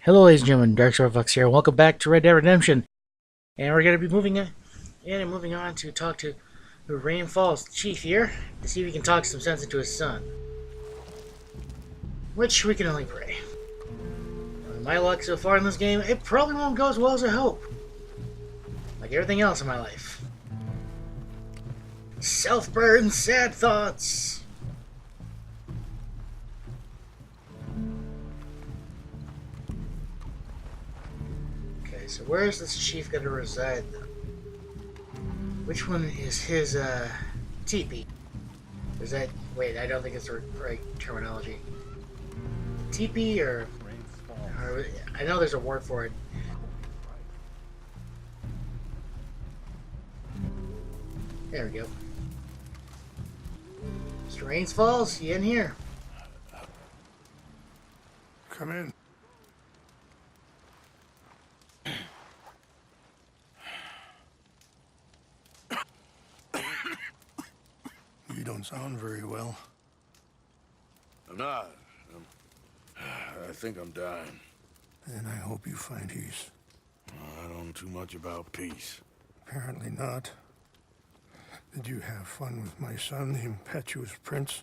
Hello, ladies and gentlemen, Dark here. Welcome back to Red Dead Redemption, and we're going to be moving on to talk to the Rain Falls chief here to see if we can talk some sense into his son, which we can only pray. With my luck so far in this game, it probably won't go as well as I hope, like everything else in my life. Self-burn, sad thoughts. So where is this chief going to reside, though? Which one is his, teepee? Is that... Wait, I don't think it's the right terminology. Teepee, or... I know there's a word for it. There we go. Mr. Rains Falls, you in here? Come in. You don't sound very well. I'm not. I think I'm dying. And I hope you find peace. I don't know too much about peace. Apparently not. Did you have fun with my son, the impetuous prince?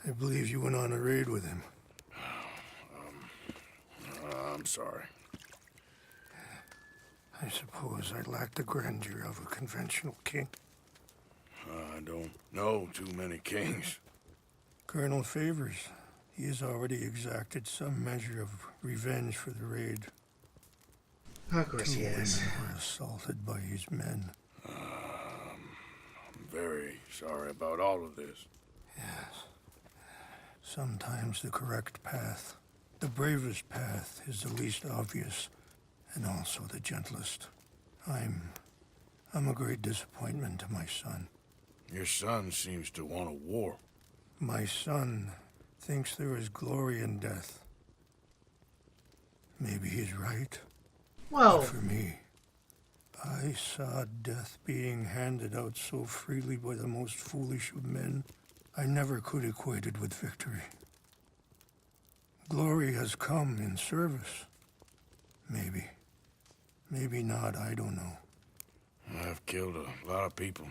I believe you went on a raid with him. I'm sorry. I suppose I lack the grandeur of a conventional king. I don't know too many kings. Colonel Favors, he has already exacted some measure of revenge for the raid. Of course he has. 2 women were assaulted by his men. I'm very sorry about all of this. Yes. Sometimes the correct path, the bravest path, is the least obvious, and also the gentlest. I'm a great disappointment to my son. Your son seems to want a war. My son thinks there is glory in death. Maybe he's right. Well, But for me, I saw death being handed out so freely by the most foolish of men. I never could equate it with victory. Glory has come in service. Maybe. Maybe not, I don't know. I've killed a lot of people.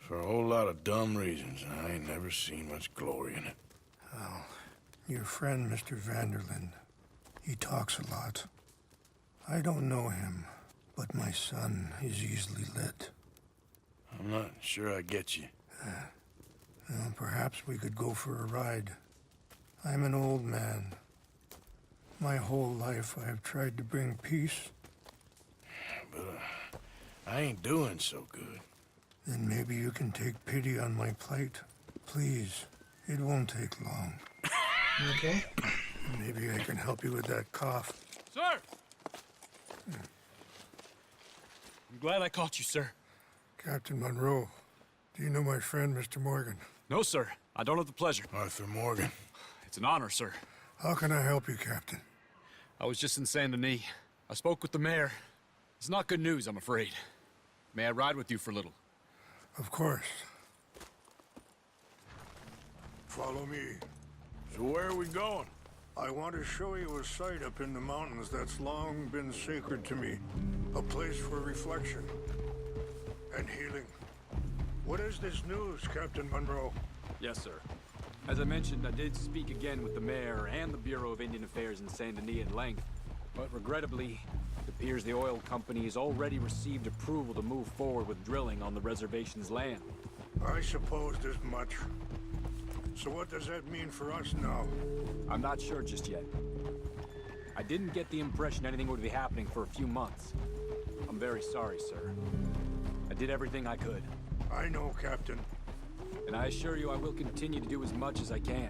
For a whole lot of dumb reasons, and I ain't never seen much glory in it. Well, your friend, Mr. Vanderlyn, he talks a lot. I don't know him, but my son is easily led. I'm not sure I get you. Well, perhaps we could go for a ride. I'm an old man. My whole life I have tried to bring peace. But I ain't doing so good. Then maybe you can take pity on my plight. Please, it won't take long. okay. Maybe I can help you with that cough. Sir! I'm glad I caught you, sir. Captain Monroe, do you know my friend, Mr. Morgan? No, sir. I don't have the pleasure. Arthur Morgan. It's an honor, sir. How can I help you, Captain? I was just in Saint Denis. I spoke with the mayor. It's not good news, I'm afraid. May I ride with you for a little? Of course. Follow me. So where are we going? I want to show you a site up in the mountains that's long been sacred to me. A place for reflection and healing. What is this news, Captain Monroe? Yes, sir. As I mentioned, I did speak again with the mayor and the Bureau of Indian Affairs in Saint Denis at length. But regrettably, it appears the oil company has already received approval to move forward with drilling on the reservation's land. I supposed as much. So what does that mean for us now? I'm not sure just yet. I didn't get the impression anything would be happening for a few months. I'm very sorry, sir. I did everything I could. I know, Captain. And I assure you I will continue to do as much as I can.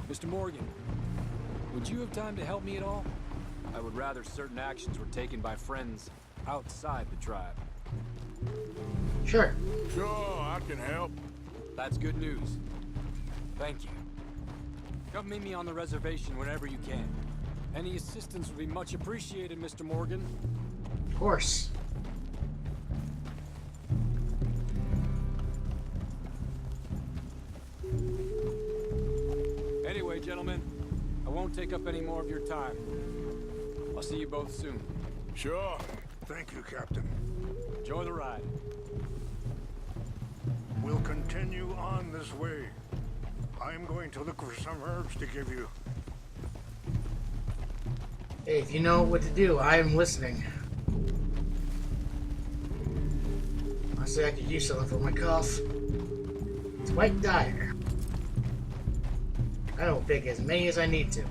Mr. Morgan, would you have time to help me at all? I would rather certain actions were taken by friends outside the tribe. Sure. Sure, I can help. That's good news. Thank you. Come meet me on the reservation whenever you can. Any assistance would be much appreciated, Mr. Morgan. Of course. Anyway, gentlemen, I won't take up any more of your time. I'll see you both soon. Sure. Thank you, Captain. Enjoy the ride. We'll continue on this way. I'm going to look for some herbs to give you. Hey, if you know what to do, I am listening. Honestly, I could use something for my cough. It's quite dire. I don't pick as many as I need to.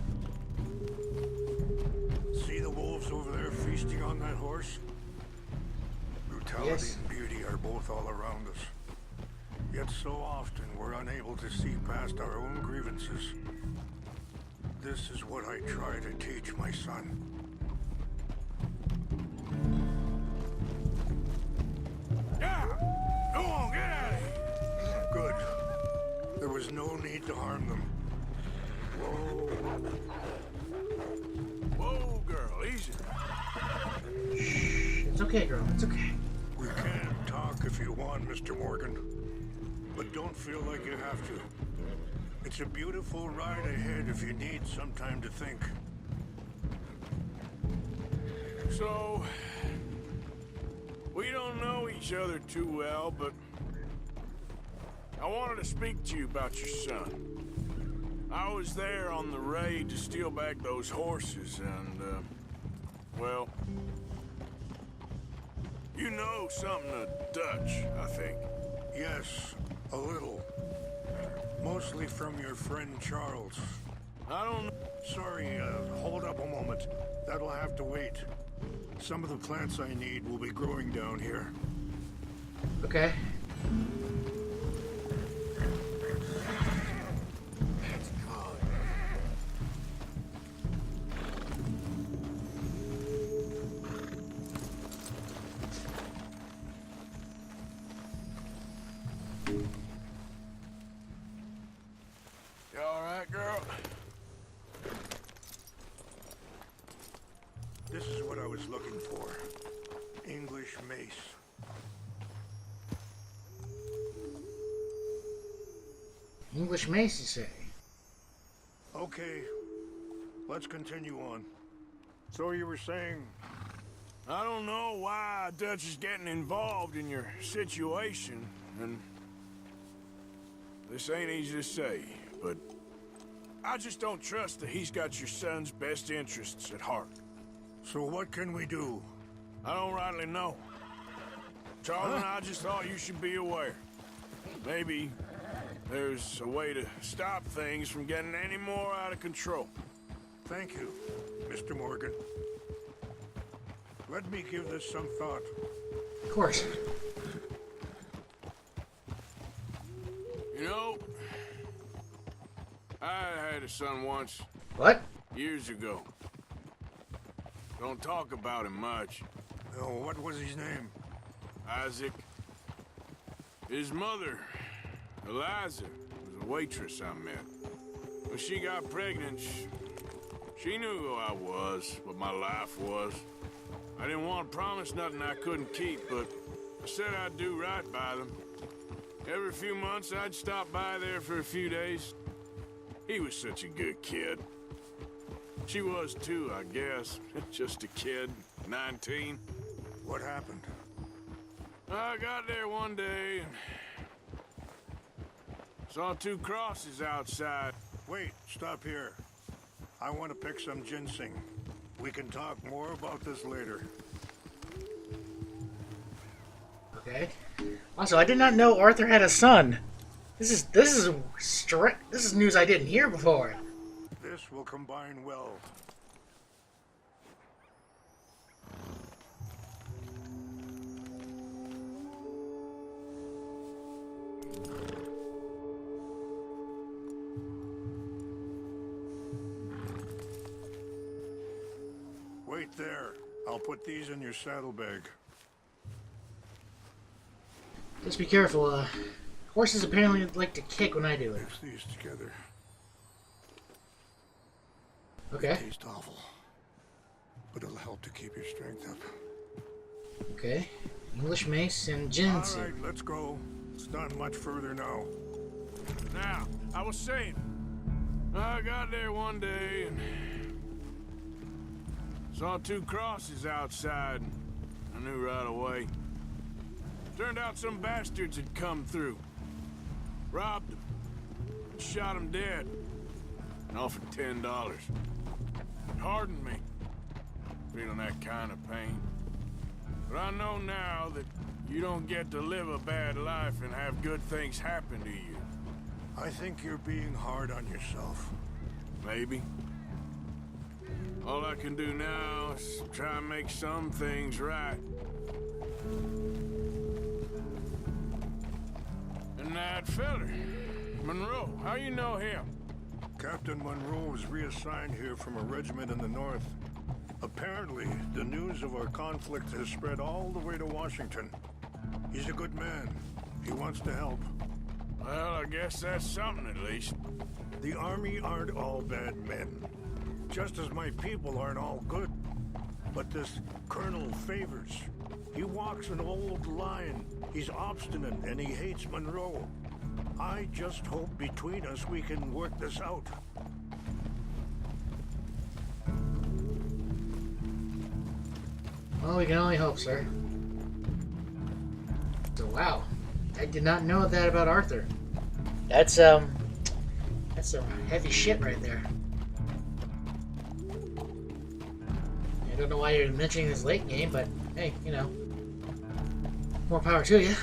See the wolves over there feasting on that horse? Brutality Yes. and beauty are both all around us. Yet so often we're unable to see past our own grievances. This is what I try to teach my son. Yeah! Go on, get out of here! Good. There was no need to harm them. Whoa. Whoa, girl, easy. It's okay, girl. It's okay. We can talk if you want, Mr. Morgan. But don't feel like you have to. It's a beautiful ride ahead if you need some time to think. So, we don't know each other too well, but I wanted to speak to you about your son. I was there on the raid to steal back those horses, and, well, you know something of Dutch, I think. Yes, a little. Mostly from your friend Charles. I don't know. Sorry, hold up a moment. That'll have to wait. Some of the plants I need will be growing down here. Okay. You all right, girl? This is what I was looking for. English mace. English mace, you say? Okay, let's continue on. So you were saying... I don't know why Dutch is getting involved in your situation, and this ain't easy to say, but I just don't trust that he's got your son's best interests at heart. So what can we do? I don't rightly know. Charles and I just thought you should be aware. Maybe there's a way to stop things from getting any more out of control. Thank you, Mr. Morgan. Let me give this some thought. Of course. You know, I had a son once, What? years ago. Don't talk about him much. Oh, what was his name? Isaac. His mother, Eliza, was a waitress I met. When she got pregnant, she knew who I was, what my life was. I didn't want to promise nothing I couldn't keep, but I said I'd do right by them. Every few months, I'd stop by there for a few days. He was such a good kid. She was too, I guess. Just a kid, 19. What happened? I got there one day and saw 2 crosses outside. Wait, stop here. I want to pick some ginseng. We can talk more about this later. Okay. Also, I did not know Arthur had a son. This is news I didn't hear before. This will combine well. Wait there. I'll put these in your saddlebag. Just be careful. Horses apparently like to kick when I do it. Mix these together. Okay. They taste awful, but it'll help to keep your strength up. Okay. English mace and All ginseng. right, let's go. It's not much further now. Now, I was saying, I got there one day and saw two crosses outside. I knew right away. Turned out some bastards had come through. Robbed them. Shot them dead. And offered $10. It hardened me. Feeling that kind of pain. But I know now that you don't get to live a bad life and have good things happen to you. I think you're being hard on yourself. Maybe. All I can do now is try and make some things right. And that feller, Monroe, how you know him? Captain Monroe was reassigned here from a regiment in the north. Apparently, the news of our conflict has spread all the way to Washington. He's a good man. He wants to help. Well, I guess that's something at least. The Army aren't all bad men. Just as my people aren't all good. But this Colonel Favors, he walks an old line. He's obstinate and he hates Monroe. I just hope between us we can work this out. Well, we can only hope, sir. So, wow. I did not know that about Arthur. That's some heavy shit right there. I don't know why you're mentioning this late game, but hey, you know, more power to you.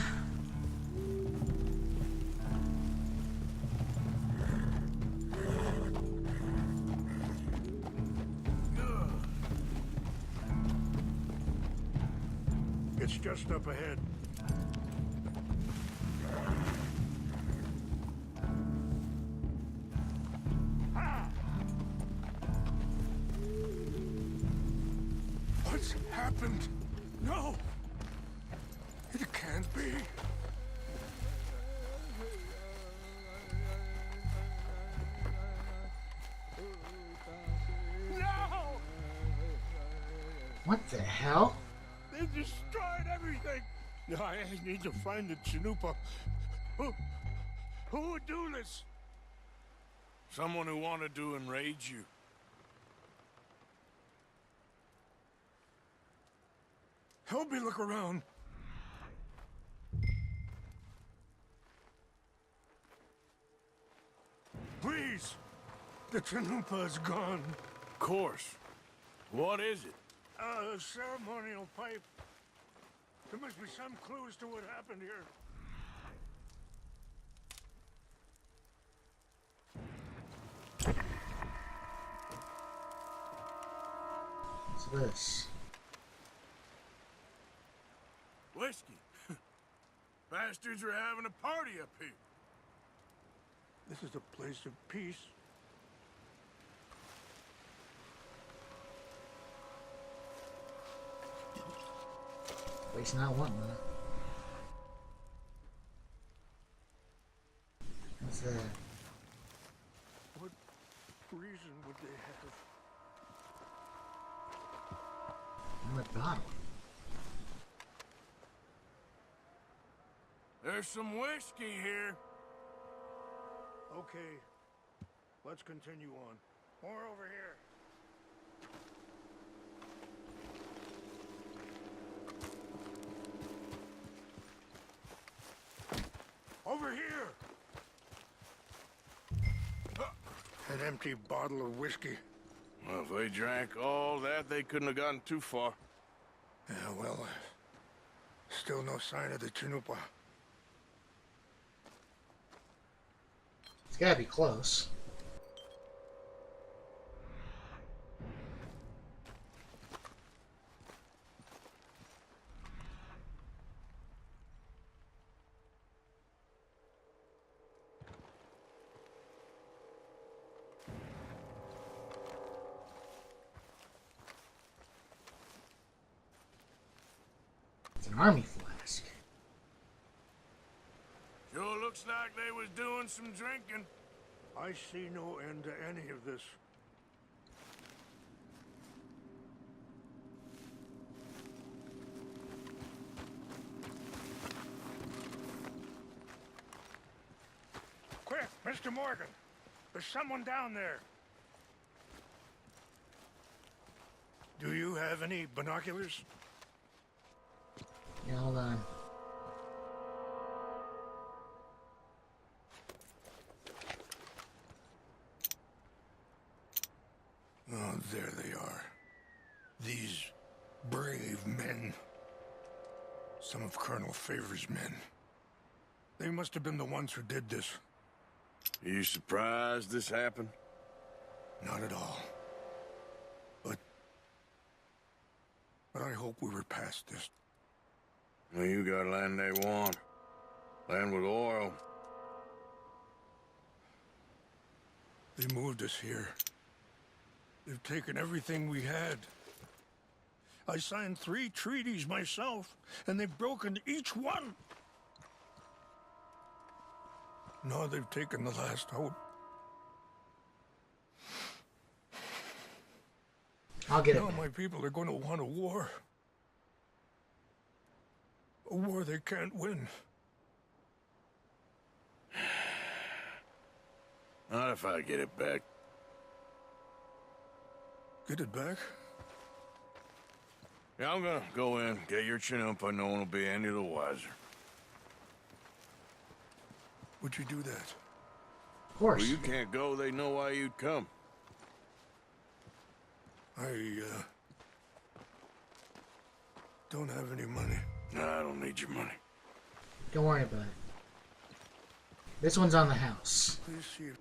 It's just up ahead. What's happened? No! It can't be. No! What the hell? They destroyed everything! I need to find the Chanupa. Who would do this? Someone who wanted to enrage you. Help me look around. Please! The Chanupa is gone. Of course. What is it? A ceremonial pipe. There must be some clues to what happened here. What's this? Whiskey. Bastards are having a party up here. This is a place of peace. Waste not one, huh? What's that? What reason would they have? What bottle? There's some whiskey here. Okay, let's continue on. More over here. Over here! An empty bottle of whiskey. Well, if they drank all that, they couldn't have gotten too far. Yeah, well, still no sign of the Chanupa. It's gotta be close. It's an army flask. Sure looks like they was doing some drinking. I see no end to any of this. Quick, Mr. Morgan! There's someone down there. Do you have any binoculars? Yeah, hold on. Oh, there they are. These brave men. Some of Colonel Favor's men. They must have been the ones who did this. Are you surprised this happened? Not at all. But I hope we were past this. Well, you got land they want. Land with oil. They moved us here. They've taken everything we had. I signed 3 treaties myself, and they've broken each one. Now they've taken the last hope. I'll get it. Now my people are going to want a war. A war they can't win. Not if I get it back. Get it back? Yeah, I'm gonna go in, get your Chinook, no one will be any the wiser. Would you do that? Of course. Well, you can't go, they know why you'd come. I don't have any money. No, I don't need your money. Don't worry about it. This one's on the house. Please see if...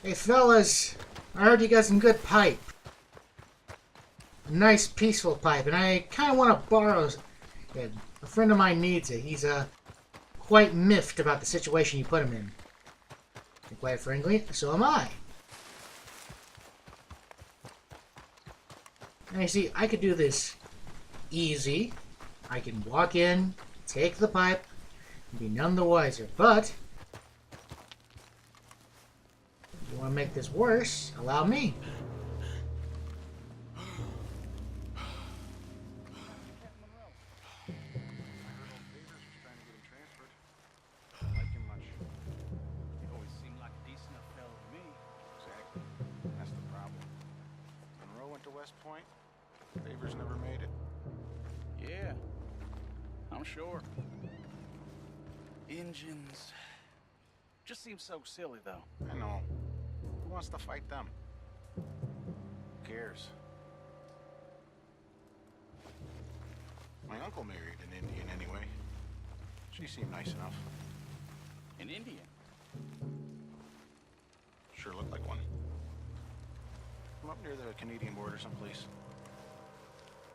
Hey fellas, I heard you got some good pipe. A nice peaceful pipe, and I kind of want to borrow it. A friend of mine needs it. He's quite miffed about the situation you put him in. And quite frankly, so am I. Now you see, I could do this easy. I can walk in, take the pipe, and be none the wiser. But if you want to make this worse, allow me. Point. Favors never made it. Yeah, I'm sure. Engines. Just seems so silly, though. I know. Who wants to fight them? Who cares? My uncle married an Indian anyway. She seemed nice enough. An Indian? Sure looked like one. I'm up near the Canadian border someplace.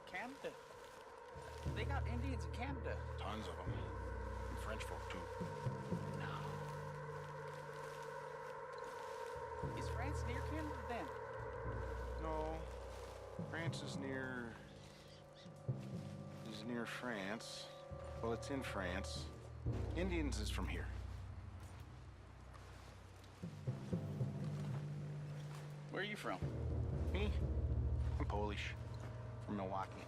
Canada? They got Indians in Canada. Tons of them. And French folk, too. No. Is France near Canada, then? No. France is near France. Well, it's in France. Indians is from here. Where are you from? Me? I'm Polish. From Milwaukee.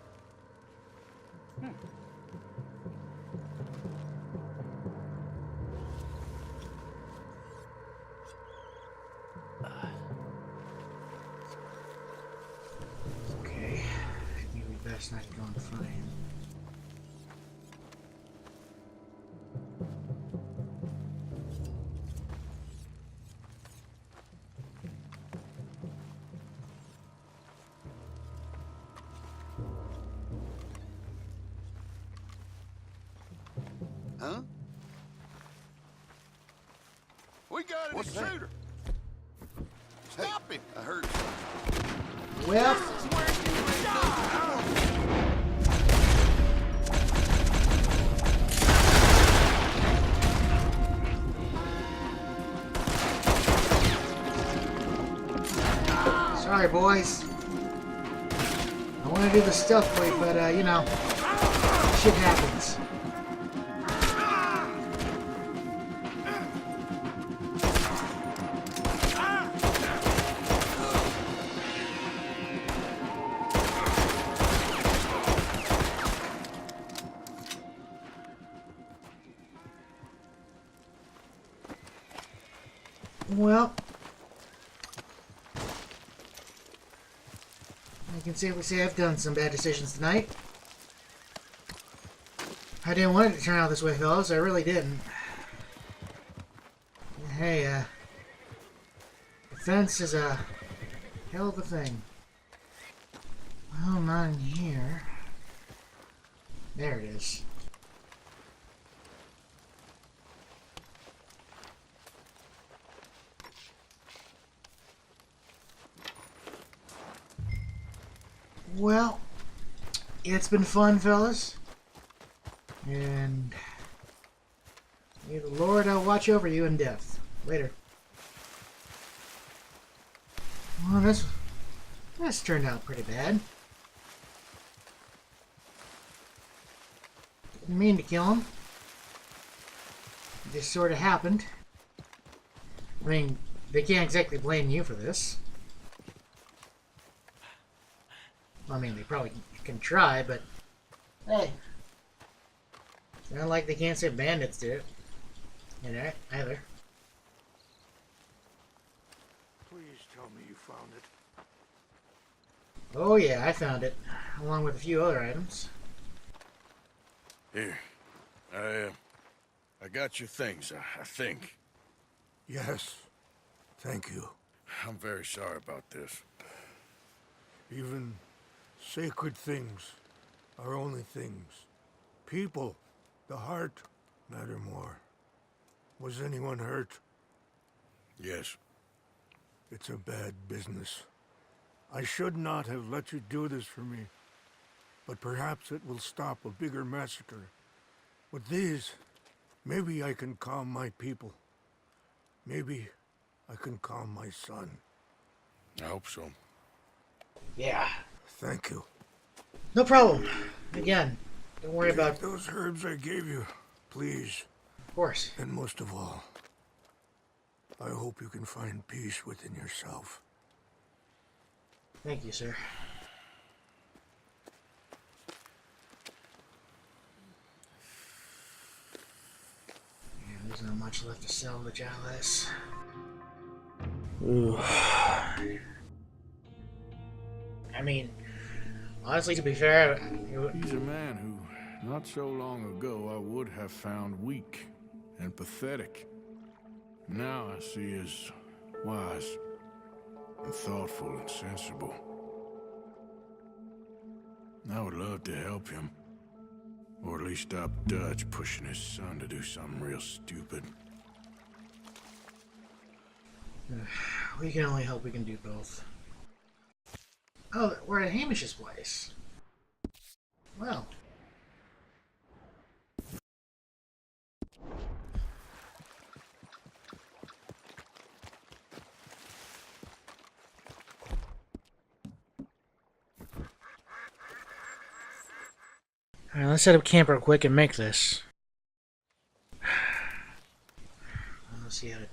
Okay. Maybe best not to go in front of him. Huh? We got an intruder. Stop him! I heard. Well, sorry, boys. I want to do the stuff for you, but, you know, shit happens. Well, I can safely say I've done some bad decisions tonight. I didn't want it to turn out this way, fellas. I really didn't. Hey, defense is a hell of a thing. Well, not in here. There it is. Well, it's been fun, fellas. And may the Lord watch over you in death. Later. Well, this turned out pretty bad. Didn't mean to kill him. It just sort of happened. I mean, they can't exactly blame you for this. I mean, they probably can try, but hey, it's not like they can't say bandits did it. You know, either. Please tell me you found it. Oh yeah, I found it, along with a few other items. Here. I got your things, I think. Yes. Thank you. I'm very sorry about this. Even sacred things are only things. People, the heart, matter more. Was anyone hurt? Yes. It's a bad business. I should not have let you do this for me. But perhaps it will stop a bigger massacre. With these, maybe I can calm my people. Maybe I can calm my son. I hope so. Yeah. Thank you. No problem. Again, don't worry about... Take those herbs I gave you, please. Of course. And most of all, I hope you can find peace within yourself. Thank you, sir. Yeah, there's not much left to salvage out of this. Ooh. I mean, honestly, to be fair, He's a man who, not so long ago, I would have found weak and pathetic. Now I see as wise and thoughtful and sensible. I would love to help him. Or at least stop Dutch pushing his son to do something real stupid. we can only hope we can do both. Oh, we're at Hamish's place. Well. Alright, let's set up camp real quick and make this. Let's see how to...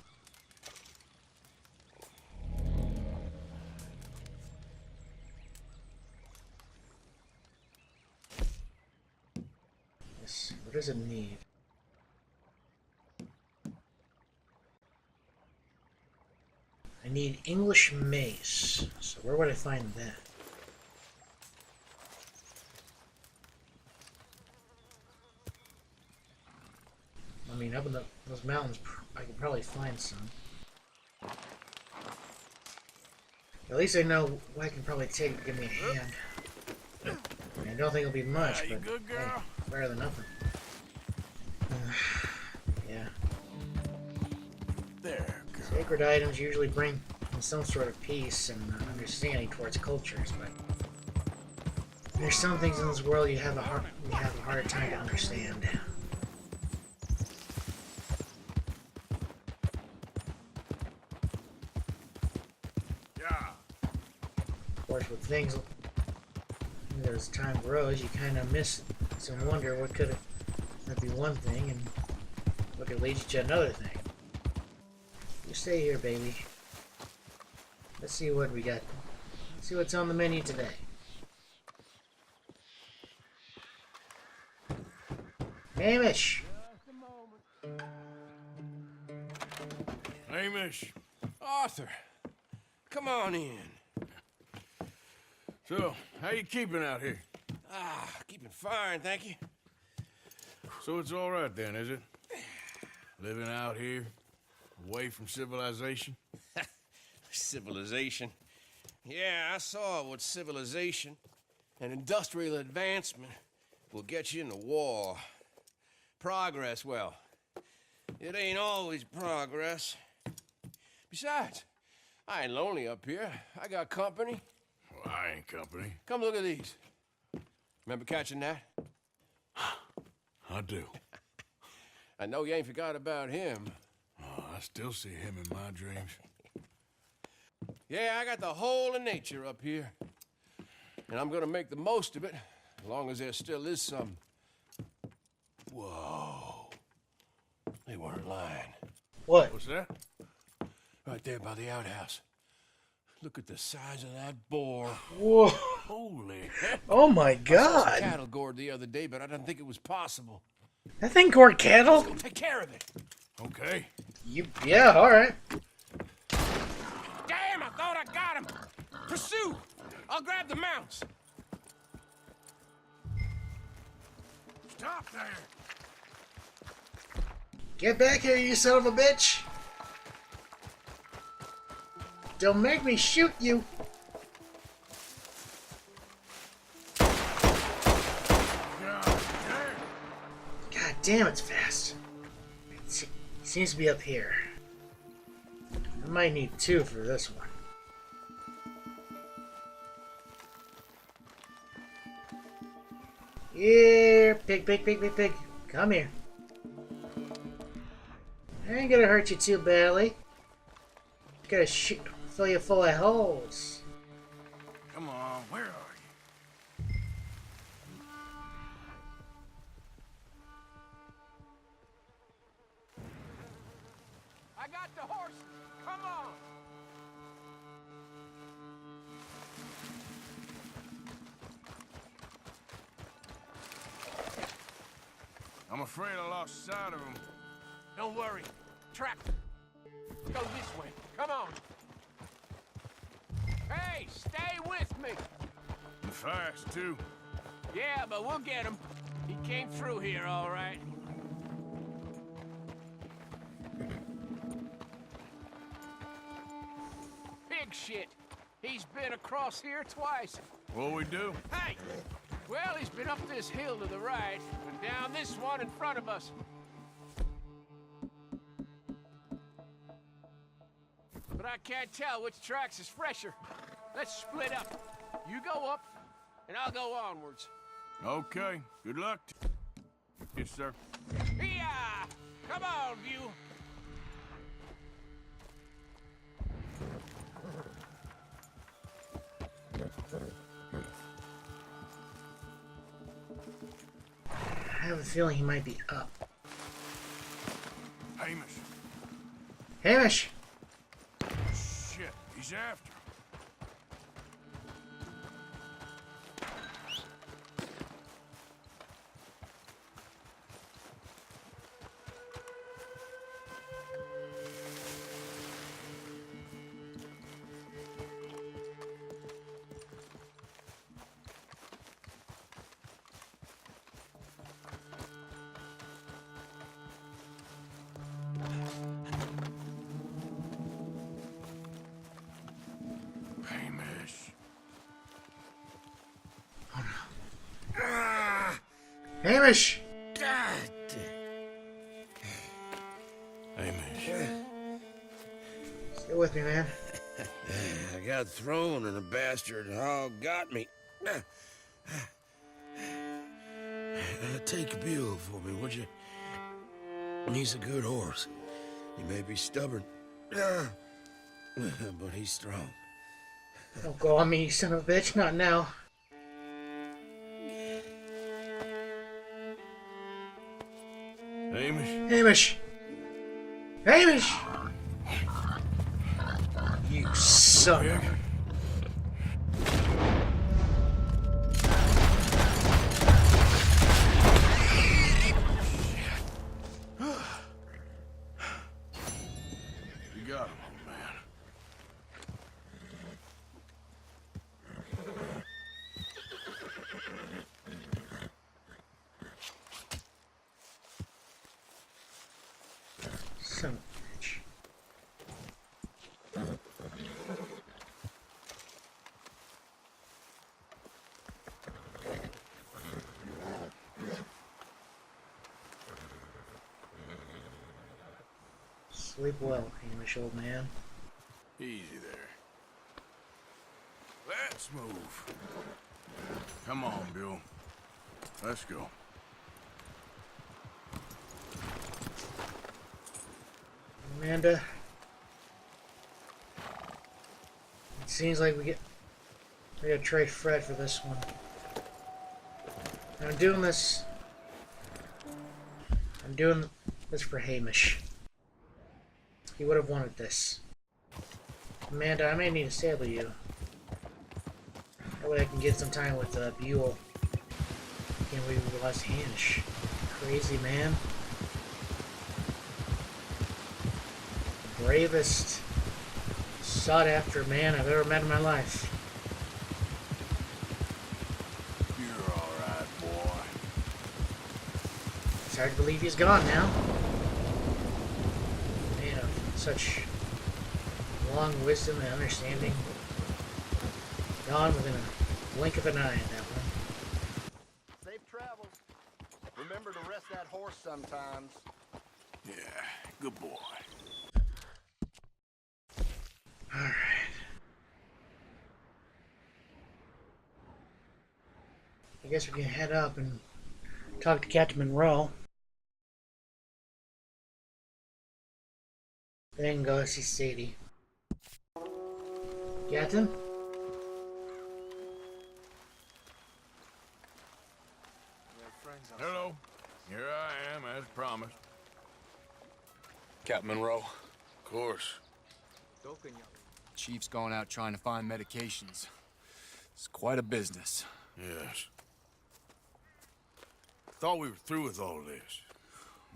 What does it need? I need English mace. So where would I find that? I mean, up in those mountains, I could probably find some. At least I know what I can probably take to give me a hand. I mean, I don't think it'll be much, but good girl? hey, better than nothing. Yeah. There, girl. Sacred items usually bring some sort of peace and understanding towards cultures, but there's some things in this world you have a harder time to understand. Yeah. Of course, with things as time grows, you kind of miss and wonder what could that be one thing and what could lead you to another thing. You stay here, baby. Let's see what we got. Let's see what's on the menu today. Hamish! Hamish, Arthur, come on in. So, how you keeping out here? Keeping fine, thank you. So it's all right then, is it? Living out here, away from civilization? Civilization. Yeah, I saw what civilization and industrial advancement will get you in the war. Progress, well, it ain't always progress. Besides, I ain't lonely up here. I got company. Well, I ain't company. Come look at these. Remember catching that? I do. I know you ain't forgot about him. Oh, I still see him in my dreams. Yeah, I got the whole of nature up here. And I'm gonna make the most of it, as long as there still is some. Whoa. They weren't lying. What? What's that? Right there by the outhouse. Look at the size of that boar. Whoa. Holy heck. Oh my I saw some god. cattle gored the other day, but I didn't think it was possible. That thing gored cattle? Go take care of it. Okay. Yeah, alright. Damn, I thought I got him. Pursue. I'll grab the mounts. Stop there. Get back here, you son of a bitch. Don't make me shoot you. God damn, it's fast. It seems to be up here. I might need 2 for this one. Here, pig, pig, pig, pig, pig. Come here. I ain't gonna hurt you too badly. Gotta fill you full of holes. Come on, where are you? I got the horses. Come on. I'm afraid I lost sight of him. Don't worry. Track them. Go this way. Come on. Hey, stay with me. And fast, too. Yeah, but we'll get him. He came through here, all right. Big shit. He's been across here twice. What we do? Hey! Well, he's been up this hill to the right, and down this one in front of us. But I can't tell which tracks is fresher. Let's split up. You go up, and I'll go onwards. Okay. Good luck. Yes, sir. Yeah! Come on, View. I have a feeling he might be up. Hamish. Hamish! Shit, he's after him. Hamish. Hamish! Hamish. Stay with me, man. I got thrown and a bastard hog got me. Take a mule for me, would you? He's a good horse. He may be stubborn, but he's strong. Don't go on me, you son of a bitch. Not now. Hamish. Hamish! Hamish! You son of a... You got him, old man. Son of a bitch. Sleep well, Hamish, old man. Easy there. Let's move. Come on, Bill. Let's go. Amanda. It seems like we gotta trade Fred for this one. And I'm doing this for Hamish. He would have wanted this. Amanda, I may need to saddle you. That way I can get some time with Buell. Can't believe we lost Hamish. Crazy man. Bravest, sought-after man I've ever met in my life. You're all right, boy. It's hard to believe he's gone now. Man of such long wisdom and understanding. Gone within a blink of an eye in that one. Safe travels. Remember to rest that horse sometimes. Yeah, good boy. Alright. I guess we can head up and talk to Captain Monroe. Then go see Sadie. Captain? Hello. Here I am, as promised. Captain Monroe. Of course. Chief's gone out trying to find medications. It's quite a business. Yes. Thought we were through with all this.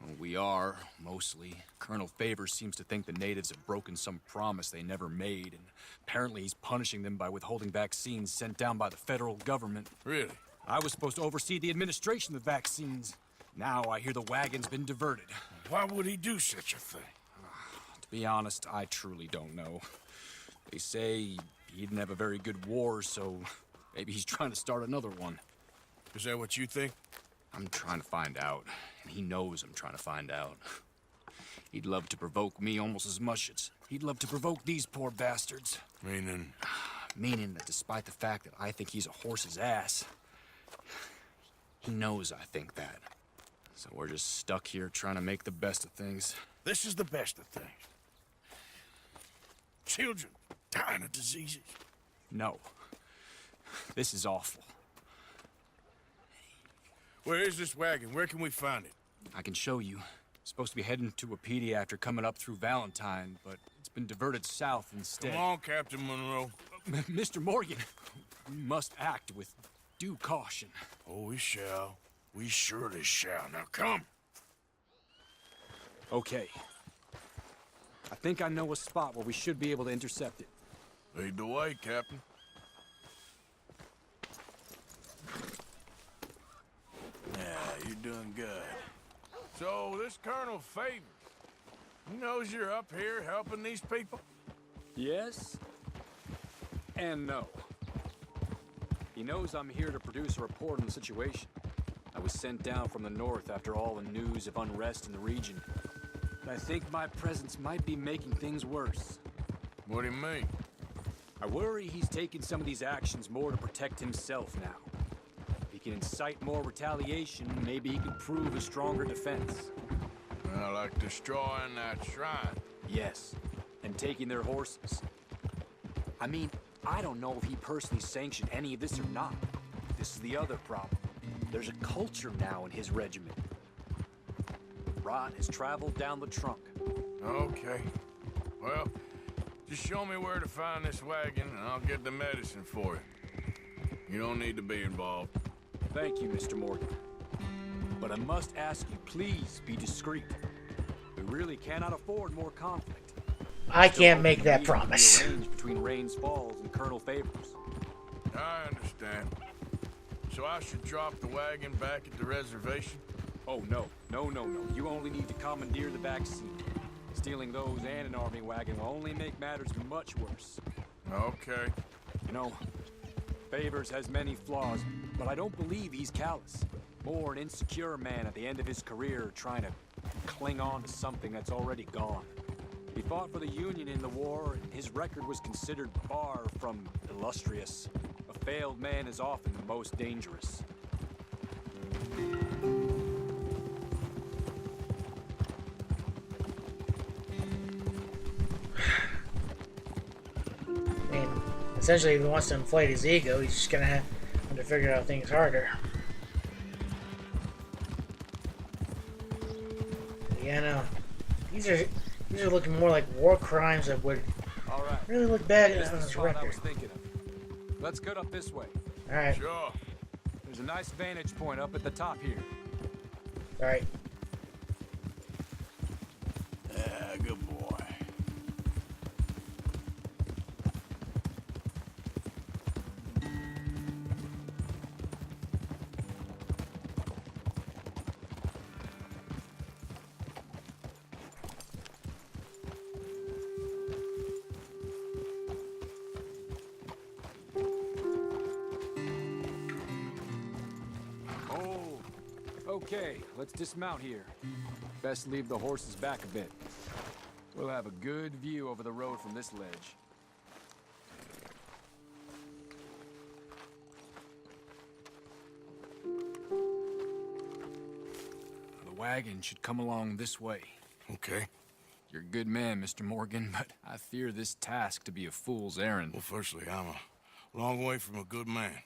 Well, we are, mostly. Colonel Favors seems to think the natives have broken some promise they never made, and apparently he's punishing them by withholding vaccines sent down by the federal government. Really? I was supposed to oversee the administration of the vaccines. Now I hear the wagon's been diverted. Why would he do such a thing? To be honest, I truly don't know. They say he didn't have a very good war, so maybe he's trying to start another one. Is that what you think? I'm trying to find out, and he knows I'm trying to find out. He'd love to provoke me almost as much as he'd love to provoke these poor bastards. Meaning? Meaning that despite the fact that I think he's a horse's ass, he knows I think that. So we're just stuck here trying to make the best of things. This is the best of things. Children dying of diseases. No. This is awful. Where is this wagon? Where can we find it? I can show you. It's supposed to be heading to a PD after coming up through Valentine, but it's been diverted south instead. Come on, Captain Monroe. Mr. Morgan, we must act with due caution. Oh, we shall. We surely shall. Now come. Okay. I think I know a spot where we should be able to intercept it. Lead the way, Captain. Yeah, you're doing good. So, this Colonel Favors, he knows you're up here helping these people? Yes and no. He knows I'm here to produce a report on the situation. I was sent down from the north after all the news of unrest in the region. But I think my presence might be making things worse. What do you mean? I worry he's taking some of these actions more to protect himself now. If he can incite more retaliation, maybe he can prove a stronger defense. Well, like destroying that shrine. Yes, and taking their horses. I mean, I don't know if he personally sanctioned any of this or not. This is the other problem. There's a culture now in his regiment. Rot has traveled down the trunk. Okay. Well, just show me where to find this wagon, and I'll get the medicine for you. You don't need to be involved. Thank you, Mr. Morgan. But I must ask you, please be discreet. We really cannot afford more conflict. I can't make that promise. Between Rains Falls and Colonel Favors. I understand. So I should drop the wagon back at the reservation? Oh, no. No. You only need to commandeer the vaccine. Stealing those and an army wagon will only make matters much worse. Okay. You know, Favors has many flaws, but I don't believe he's callous. More an insecure man at the end of his career trying to cling on to something that's already gone. He fought for the Union in the war, and his record was considered far from illustrious. A failed man is often the most dangerous. I mean, essentially, if he wants to inflate his ego, he's just gonna have to figure out things harder. Yeah, no. These are looking more like war crimes that would All right. really look bad This on is his the spot I record. was thinking of. Let's cut up this way. Alright, Sure. There's a nice vantage point up at the top here. alright. Yeah, good boy. Oh, okay. Let's dismount here. Best leave the horses back a bit. We'll have a good view over the road from this ledge. The wagon should come along this way. Okay. You're a good man, Mr. Morgan, but I fear this task to be a fool's errand. Well, firstly, I'm a long way from a good man.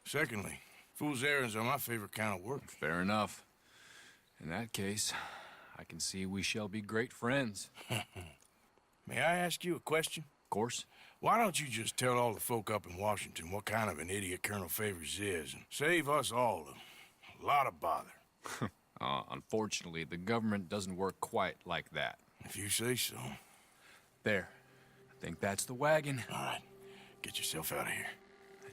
Secondly, fool's errands are my favorite kind of work. Fair enough. In that case, I can see we shall be great friends. May I ask you a question? Of course. Why don't you just tell all the folk up in Washington what kind of an idiot Colonel Favors is and save us all a lot of bother? Unfortunately, the government doesn't work quite like that. If you say so. There. I think that's the wagon. All right, get yourself out of here.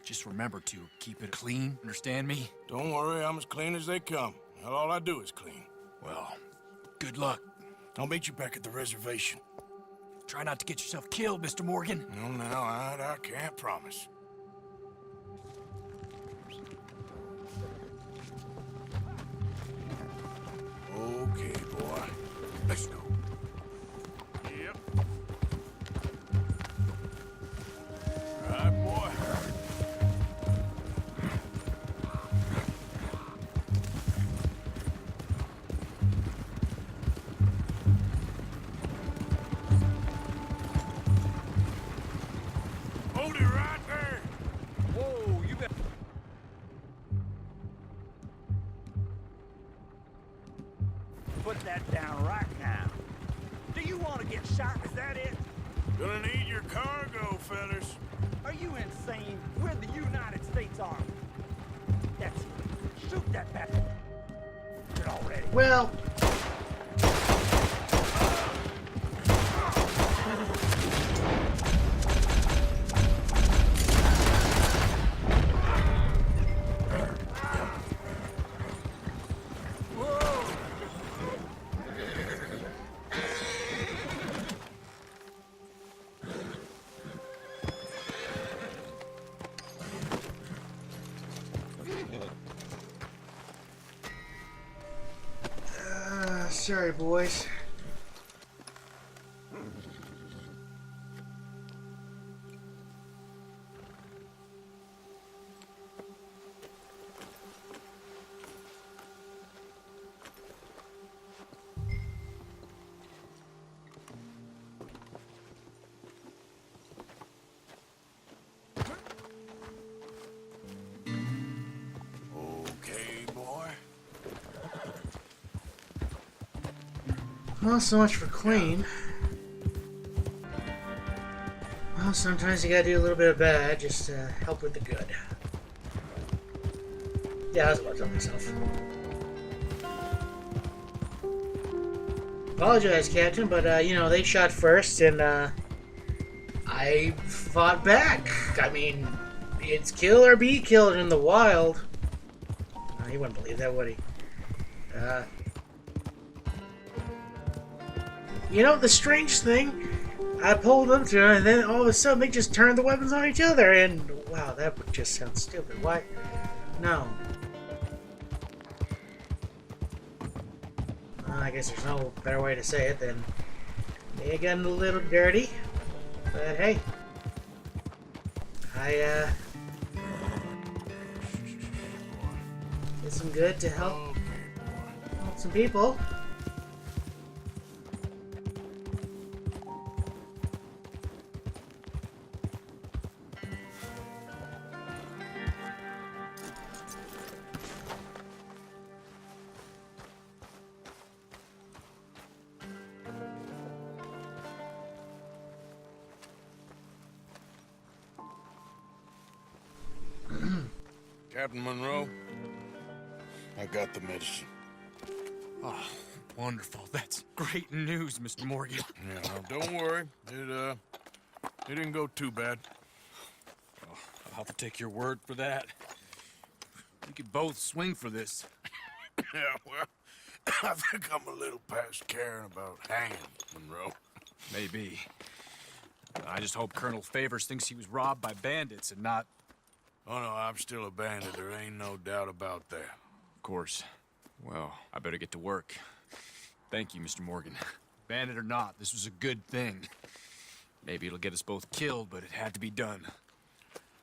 Just remember to keep it clean, understand me? Don't worry, I'm as clean as they come. Not all I do is clean. Well, good luck. I'll meet you back at the reservation. Try not to get yourself killed, Mr. Morgan. No, now, I can't promise. Okay, boy. Let's go. Yep. Right, boy. Hold it right there. Whoa, you bet. Put that down right now. Do you want to get shot? Is that it? Gonna need your cargo, fellas. Are you insane? We're the United States Army. That's it. Shoot that bastard. Get already. Well, sorry, boys. Okay, boy. Well, so much for clean. Well, sometimes you gotta do a little bit of bad just to help with the good. Yeah, I was about to tell myself. Apologize, Captain, but, you know, they shot first, and, I fought back. I mean, it's kill or be killed in the wild. He wouldn't believe that, would he? You know, the strange thing, I pulled them to, and then all of a sudden they just turned the weapons on each other, and wow, that would just sound stupid. Why? No. Well, I guess there's no better way to say it than they got a little dirty, but hey, I did some good to help some people. Captain Monroe, I got the medicine. Oh, wonderful. That's great news, Mr. Morgan. Yeah, no, don't worry. It didn't go too bad. Oh, I'll have to take your word for that. We could both swing for this. Yeah, well, I think I'm a little past caring about hanging, Monroe. Maybe. I just hope Colonel Favors thinks he was robbed by bandits and not... Oh, no, I'm still a bandit. There ain't no doubt about that. Of course. Well, I better get to work. Thank you, Mr. Morgan. Bandit or not, this was a good thing. Maybe it'll get us both killed, but it had to be done.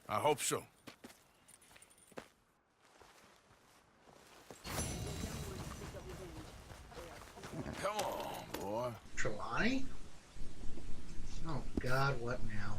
I hope so. Come on, boy. Trelawney? Oh God, what now?